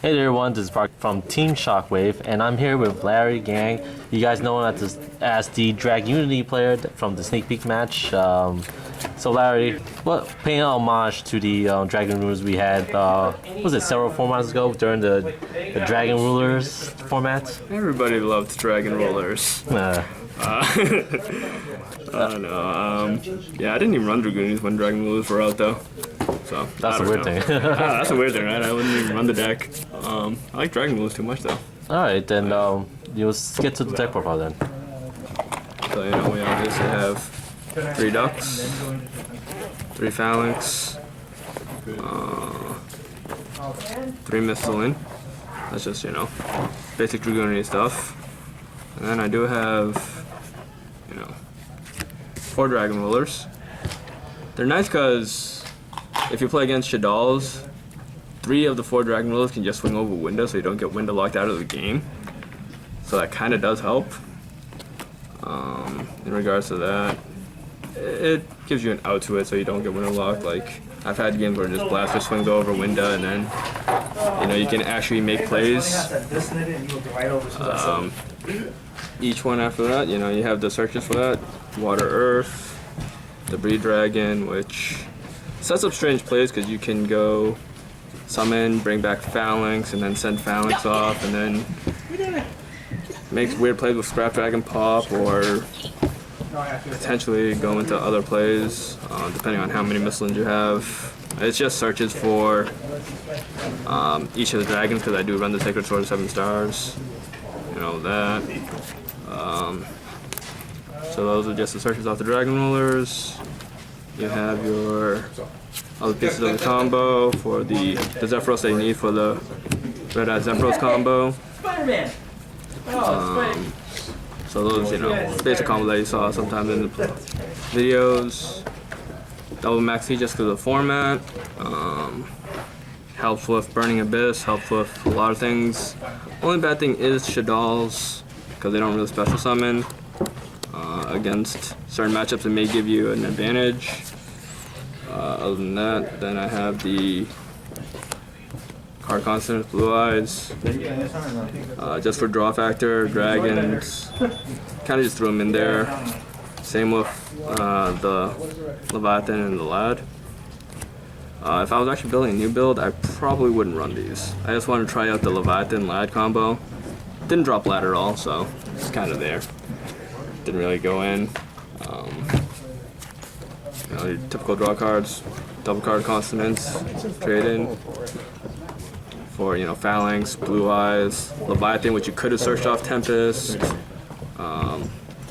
Hey there everyone, this is Park from Team Shockwave, and I'm here with Larry Gang. You guys know him as the Dragunity player from the sneak peek match. So Larry, paying homage to the Dragon Rulers we had, was it several formats ago during the Dragon Rulers format? Everybody loved Dragon Rulers. I don't know. Yeah, I didn't even run Dragunities when Dragon Rulers were out though. So that's a weird thing. That's a weird thing, right? I wouldn't even run the deck. I like Dragon Rulers too much though. Alright, then let's get to the deck profile then. So we obviously have 3 ducks, 3 phalanx, 3 mistling. That's just basic Dragunity stuff. And then I do have 4 Dragon Rulers. They're nice because if you play against Shadalls, 3 of the 4 Dragon Rulers can just swing over window, so you don't get window locked out of the game. So that kind of does help. In regards to that, it gives you an out to it, so you don't get window locked. Like I've had games where just Blaster swings over window, and then you can actually make plays. Each one after that, you have the searches for that. Water Earth, the Breed Dragon, which sets up strange plays because you can go summon, bring back Phalanx, and then send Phalanx off, and then makes weird plays with Scrap Dragon Pop, or potentially go into other plays, depending on how many Misslings you have. It's just searches for each of the dragons, because I do run the Sacred Sword of 7 stars. That. So those are just the searches off the Dragon Rulers. You have your other pieces of the combo for the Zephyros that you need for the Red Eye Zephyros combo. So those, basic combo that you saw sometimes in the videos. Double Max Heat just because of the format. Helps with Burning Abyss, helps with a lot of things. Only bad thing is Shadalls, because they don't really special summon. Against certain matchups, it may give you an advantage. Other than that, then I have the Card Consonants, Blue Eyes. Just for draw factor, dragons. Kind of just threw them in there. Same with the Leviathan and the Lad. If I was actually building a new build, I probably wouldn't run these. I just wanted to try out the Leviathan Lad combo. Didn't drop Lad at all, so it's kind of there. Didn't really go in. Your typical draw cards, double card consonants, trade in for Phalanx, Blue Eyes, Leviathan, which you could have searched off Tempest,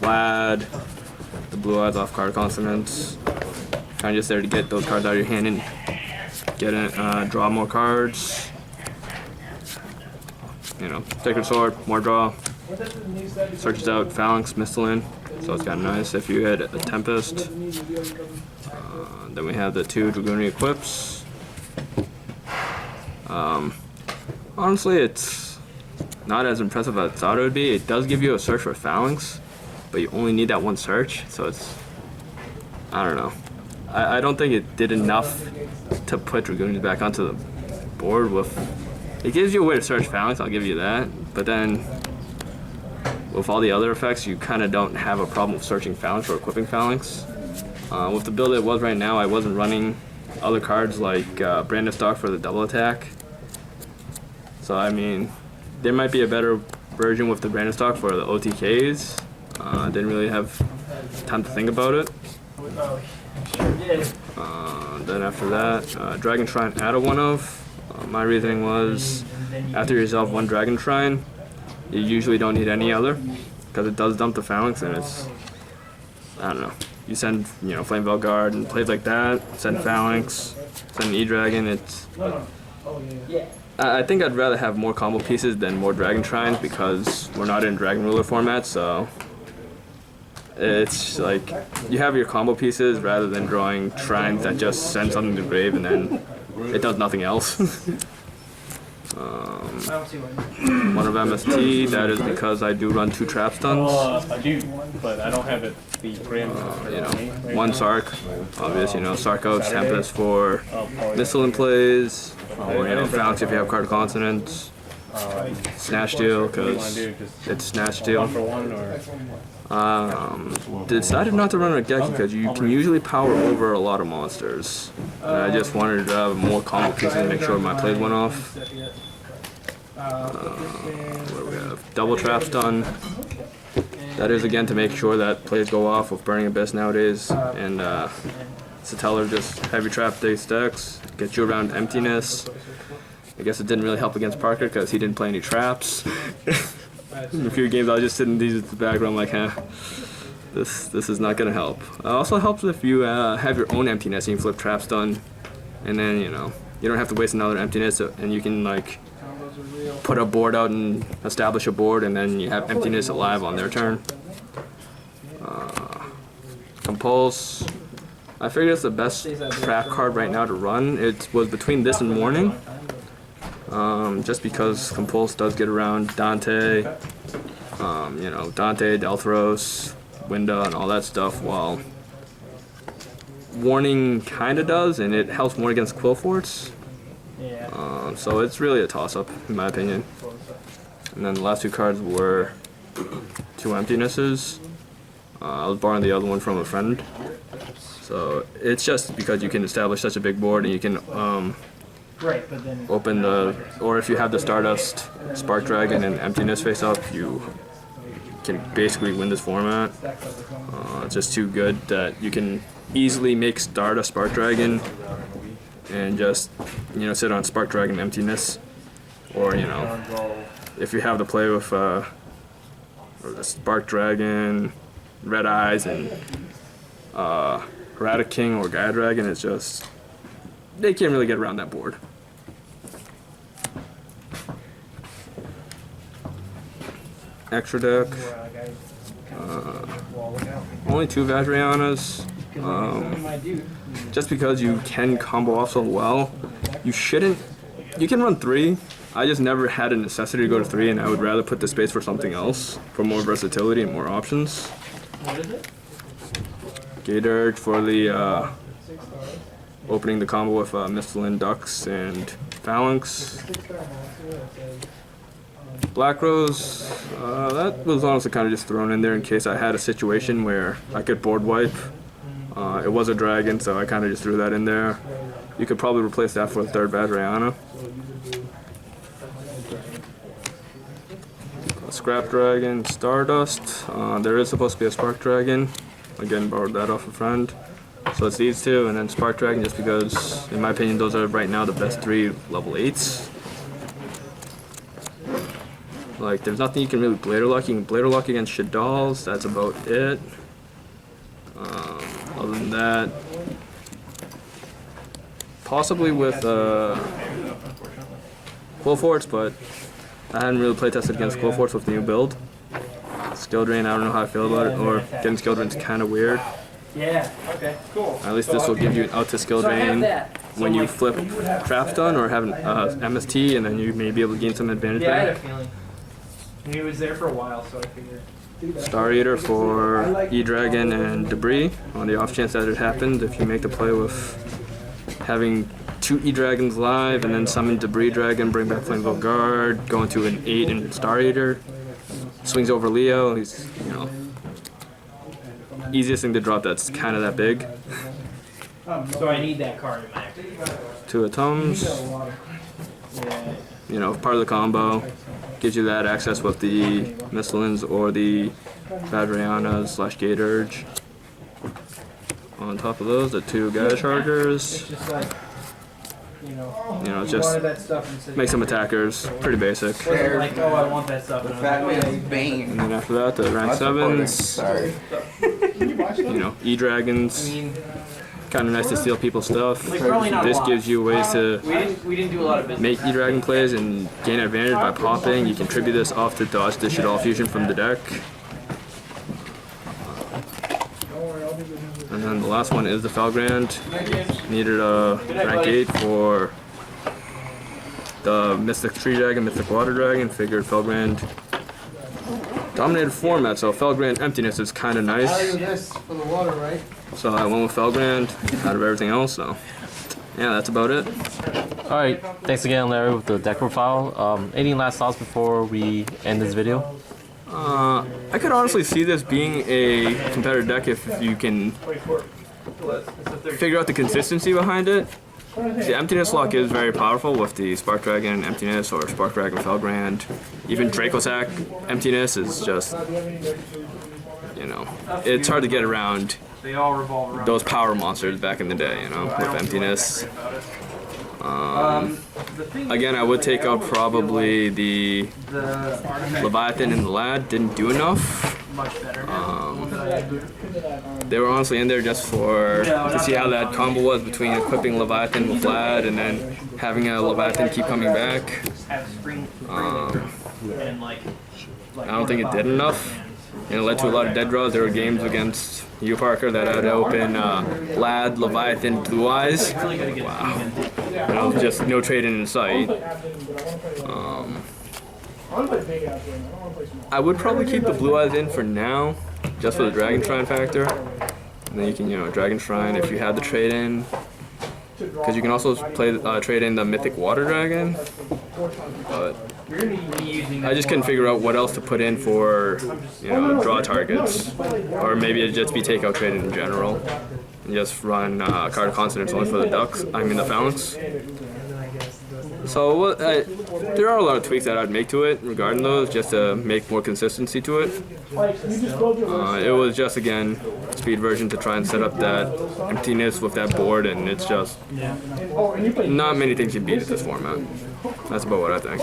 Lad, the Blue Eyes off card consonants. Kind of just there to get those cards out of your hand and draw more cards. Sacred Sword, more draw. Searches out Phalanx, Mistling, so it's kind of nice if you hit a Tempest. Then we have the 2 Dragunity equips. Honestly, it's not as impressive as I thought it would be. It does give you a search for Phalanx, but you only need that one search, so it's, I don't know. I don't think it did enough to put Dragunity back onto the board. It gives you a way to search Phalanx, I'll give you that, but then with all the other effects, you kind of don't have a problem with searching Phalanx or equipping Phalanx. With the build it was right now, I wasn't running other cards like Brandon Stock for the double attack. So I mean, there might be a better version with the Brandon Stock for the OTKs. Didn't really have time to think about it. Then after that, Dragon Shrine out of 1 of. My reasoning was, after you resolve 1 Dragon Shrine, you usually don't need any other, because it does dump the Phalanx, and it's, I don't know. You send, Flame Veil Guard and plays like that, send Phalanx, send an E-Dragon, it's... I think I'd rather have more combo pieces than more Dragon Shrines, because we're not in Dragon Ruler format, so... It's like, you have your combo pieces rather than drawing shrines that just send something to the grave and then it does nothing else. One of MST, that is because I do run 2 trap stuns. I do, but I don't have it. The parameters. You know, 1 Sark, obvious, you know, Sark out, Tempest for missile in plays, or, you know, Phalanx if you have card consonants, Snatch Steal, because it's Snatch Steal. Decided not to run a Geki because you can usually power over a lot of monsters. And I just wanted to have more combo pieces to make sure my plays went off. What do we have? Double Trap Stun. That is again to make sure that plays go off with Burning Abyss nowadays. And Satellar just heavy trap these decks, get you around emptiness. I guess it didn't really help against Parker because he didn't play any traps. In a few games I was just sitting these at the background like, this is not gonna help. It also helps if you have your own emptiness and you flip trap stun, and then, you know, you don't have to waste another emptiness, and you can like put a board out and establish a board, and then you have emptiness alive on their turn. Compulse. I figured it's the best trap card right now to run. It was between this and Warning. Just because Compulse does get around Dante, you know, Dante, Delthros, Winda, and all that stuff, while Warning kinda does, and it helps more against Quillforts. So it's really a toss-up, in my opinion. And then the last 2 cards were 2 Emptinesses. I was borrowing the other one from a friend. So it's just because you can establish such a big board, and you can open the, or if you have the Stardust, Spark Dragon, and Emptiness face up, you can basically win this format. It's just too good that you can easily make Stardust Spark Dragon and just, you know, sit on Spark Dragon Emptiness. Or, you know, if you have the play with or the Spark Dragon, Red Eyes, and Erratic King or Gaia Dragon, it's just, they can't really get around that board. Extra deck. Only 2 Vajrayanas. Just because you can combo off so well, you shouldn't. You can run 3. I just never had a necessity to go to 3, and I would rather put the space for something else, for more versatility and more options. Gatorge for the opening the combo with Mistlin, Dux, and Phalanx. Black Rose, that was honestly kind of just thrown in there in case I had a situation where I could board wipe. It was a dragon, so I kind of just threw that in there. You could probably replace that for a 3rd Vajrayana. Scrap Dragon, Stardust. There is supposed to be a Spark Dragon. Again, borrowed that off a friend. So it's these 2, and then Spark Dragon, just because, in my opinion, those are right now the best 3 level 8s. Like, there's nothing you can really Blader Lock. You can Blader Lock against Shaddolls, that's about it. Other than that, possibly with Quillforts, but I hadn't really playtested against Quillforts with the new build. Skill Drain, I don't know how I feel about it, or getting Skill Drain's kind of weird. Yeah, okay, cool. At least this will give you an out to Skill Drain when you flip Trap Stun or have an MST, and then you may be able to gain some advantage Yeah, I had a back. feeling. And he was there for a while, so I figured. Star Eater for E-Dragon and Debris, on the off chance that it happened. If you make the play with having 2 E-Dragons live and then summon Debris Dragon, bring back Flameville Guard, go into an 8 and Star Eater, swings over Leo, he's, you know, easiest thing to drop that's kind of that big. So I need that card in my deck. 2 Atoms, you know, part of the combo. Gives you that access with the Mistlins or the Vajrayanas / Gatorge. On top of those, the 2 Gaia Chargers. It's just like, you know, Just wanted that stuff and said, make some attackers. Pretty basic. wasn't like, oh, I want that stuff. And I was like, okay. Bane. And then after that, the rank 7s. Sorry. You know, I E-Dragons. mean, Kind of nice to steal people's stuff. like, probably not a This lot. gives you ways to We didn't do a lot of business. make E-Dragon plays and gain advantage by popping. You can tribute this off to dodge the Shaddol Fusion from the deck. And then the last one is the Felgrand. Needed a rank 8 for the Mystic Tree Dragon, Mystic Water Dragon. Figured Felgrand dominated format, so Felgrand Emptiness is kind of nice. This for the water, right? So I went with Felgrand out of everything else. So yeah, that's about it. All right, thanks again, Larry, with the deck profile. Any last thoughts before we end this video? I could honestly see this being a competitive deck if you can figure out the consistency behind it. The Emptiness lock is very powerful with the Spark Dragon Emptiness or Spark Dragon Felgrand. Even Dracosac Emptiness is just, you know, it's hard to get around They all revolve around. those power monsters back in the day, you know, with Emptiness. Again, I would take out probably the Leviathan and the Lad. Didn't do enough. They were honestly in there just to see how that combo was between equipping Leviathan with Lad and then having a Leviathan keep coming back. I don't think it did enough. And it led to a lot of dead draws. There were games against you, Parker, that had to open Lad, Leviathan, Blue Eyes. Wow. You know, just no trading in sight. I would probably keep the Blue Eyes in for now, just for the Dragon Shrine factor. And then you can, you know, Dragon Shrine if you have the trade in. Because you can also trade in the Mythic Water Dragon. But I just couldn't figure out what else to put in for, you know, draw targets. Or maybe it'd just be takeout traded in general. And just run card consonants only for the ducks, the phalanx. So there are a lot of tweaks that I'd make to it regarding those, just to make more consistency to it. It was just, again, a speed version to try and set up that emptiness with that board, and it's just not many things you beat at this format. That's about what I think.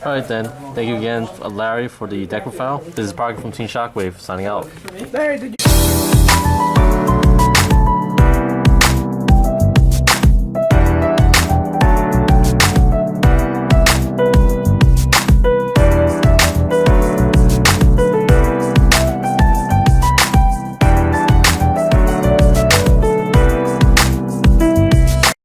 All right then. Thank you again, Larry, for the deck profile. This is Parker from Team Shockwave signing out. Larry, did you?